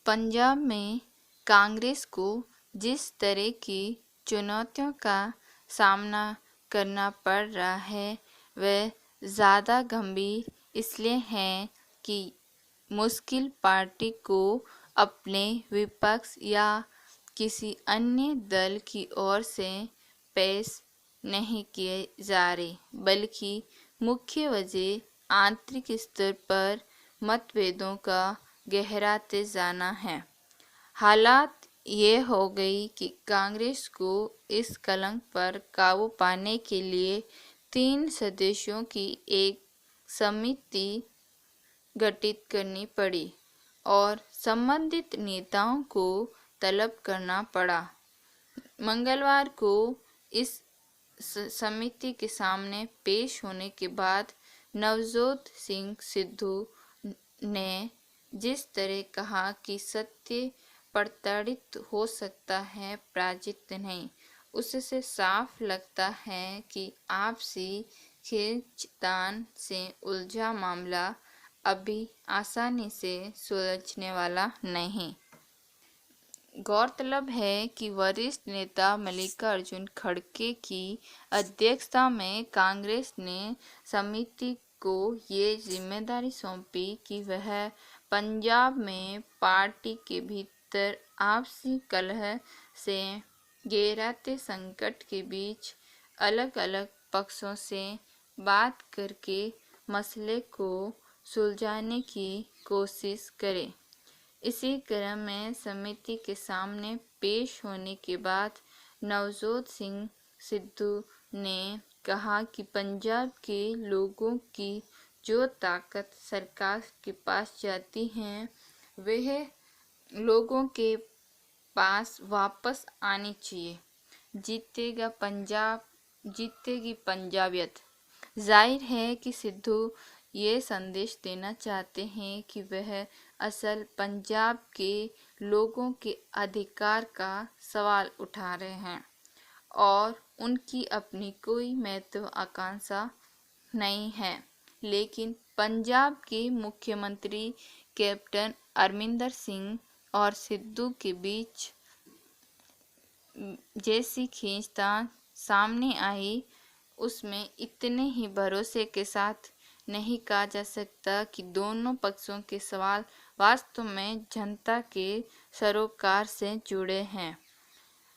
पंजाब में कांग्रेस को जिस तरह की चुनौतियों का सामना करना पड़ रहा है वह ज़्यादा गंभीर इसलिए है कि मुश्किल पार्टी को अपने विपक्ष या किसी अन्य दल की ओर से पेश नहीं किए जा रहे, बल्कि मुख्य वजह आंतरिक स्तर पर मतभेदों का गहराते जाना है। हालात ये हो गई कि कांग्रेस को इस कलंक पर काबू पाने के लिए 3 सदस्यों की एक समिति गठित करनी पड़ी और संबंधित नेताओं को तलब करना पड़ा। मंगलवार को इस समिति के सामने पेश होने के बाद नवजोत सिंह सिद्धू ने जिस तरह कहा कि सत्य प्रताड़ित हो सकता है, पराजित नहीं, उससे साफ लगता है कि आपसी खींचतान से उलझा मामला अभी आसानी से सुलझने वाला नहीं। गौरतलब है कि वरिष्ठ नेता मल्लिकार्जुन खड़गे की अध्यक्षता में कांग्रेस ने समिति को ये जिम्मेदारी सौंपी कि वह पंजाब में पार्टी के भीतर आपसी कलह से गहराते संकट के बीच अलग अलग पक्षों से बात करके मसले को सुलझाने की कोशिश करे। इसी क्रम में समिति के सामने पेश होने के बाद नवजोत सिंह सिद्धू ने कहा कि पंजाब के लोगों की जो ताकत सरकार के पास जाती है वह लोगों के पास वापस आनी चाहिए। जीतेगा पंजाब, जीतेगी पंजाबियत। जाहिर है कि सिद्धू ये संदेश देना चाहते हैं कि वह असल पंजाब के लोगों के अधिकार का सवाल उठा रहे हैं और उनकी अपनी कोई महत्वाकांक्षा नहीं है। लेकिन पंजाब के मुख्यमंत्री कैप्टन अमरिंदर सिंह और सिद्धू के बीच जैसी खींचतान सामने आई उसमें इतने ही भरोसे के साथ नहीं कहा जा सकता कि दोनों पक्षों के सवाल वास्तव में जनता के सरोकार से जुड़े हैं।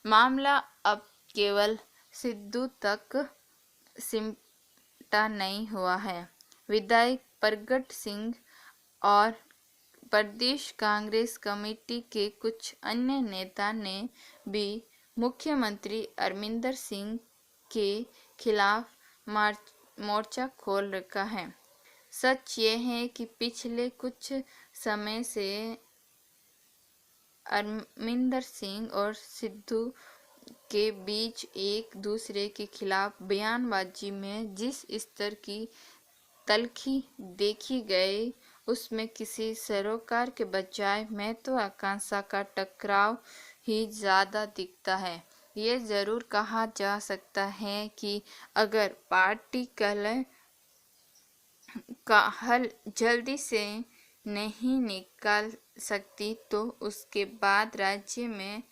मामला अब केवल सिद्धू तक सिमटा नहीं हुआ है। विधायक प्रगट सिंह और प्रदेश कांग्रेस कमेटी के कुछ अन्य नेता ने भी मुख्यमंत्री अमरिंदर सिंह के खिलाफ मोर्चा खोल रखा है। सच ये है कि पिछले कुछ समय से अमरिंदर सिंह और सिद्धू के बीच एक दूसरे के खिलाफ बयानबाजी में जिस स्तर की तल्खी देखी गई उसमें किसी सरोकार के बजाय महत्वाकांक्षा का टकराव ही ज़्यादा दिखता है। ये ज़रूर कहा जा सकता है कि अगर पार्टी कलह का हल जल्दी से नहीं निकाल सकती तो उसके बाद राज्य में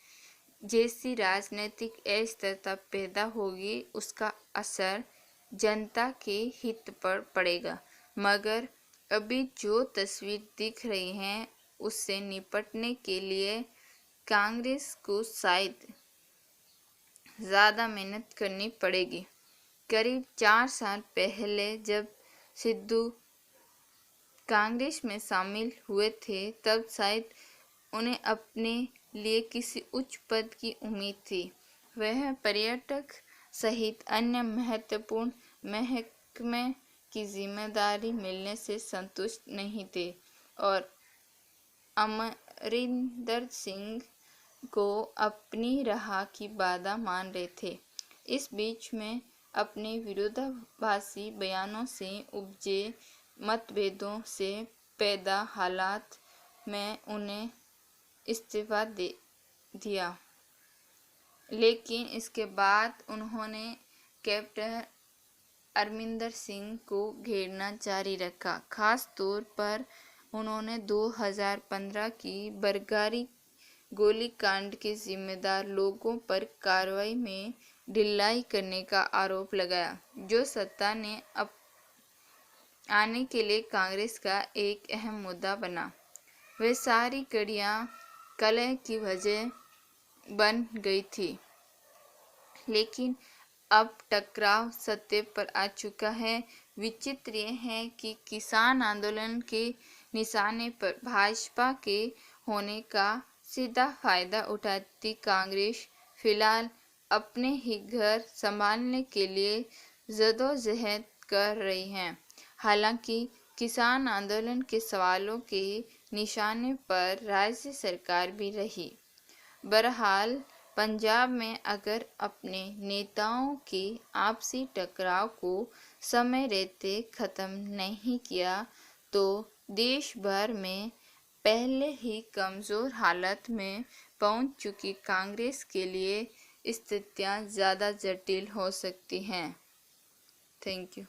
जैसी राजनीतिक अस्थिरता पैदा होगी उसका असर जनता के हित पर पड़ेगा। मगर अभी जो तस्वीर दिख रही है उससे निपटने के लिए कांग्रेस को शायद ज़्यादा मेहनत करनी पड़ेगी। करीब 4 साल पहले जब सिद्धू कांग्रेस में शामिल हुए थे तब शायद उन्हें अपने लिए किसी उच्च पद की उम्मीद थी। वह पर्यटक सहित अन्य महत्वपूर्ण महकमे की जिम्मेदारी मिलने से संतुष्ट नहीं थे और अमरिंदर सिंह को अपनी राह की बाधा मान रहे थे। इस बीच में अपने विरोधाभासी बयानों से उपजे मतभेदों से पैदा हालात में उन्हें इस्तीफा दे दिया। लेकिन इसके बाद उन्होंने कैप्टन अमरिंदर सिंह को घेरना जारी रखा, खास तौर पर उन्होंने 2015 की बरगारी गोलीकांड के जिम्मेदार लोगों पर कार्रवाई में ढिलाई करने का आरोप लगाया, जो सत्ता में आने के लिए कांग्रेस का एक अहम मुद्दा बना। वे सारी कड़ियाँ कलह की वजह बन गई थी, लेकिन अब टकराव सत्य पर आ चुका है। विचित्र यह है कि किसान आंदोलन के निशाने पर भाजपा के होने का सीधा फायदा उठाती कांग्रेस फिलहाल अपने ही घर संभालने के लिए जद्दोजहद कर रही है। हालांकि किसान आंदोलन के सवालों के निशाने पर राज्य सरकार भी रही। बहरहाल पंजाब में अगर अपने नेताओं के आपसी टकराव को समय रहते खत्म नहीं किया तो देश भर में पहले ही कमज़ोर हालत में पहुंच चुकी कांग्रेस के लिए स्थितियां ज़्यादा जटिल हो सकती हैं। Thank you.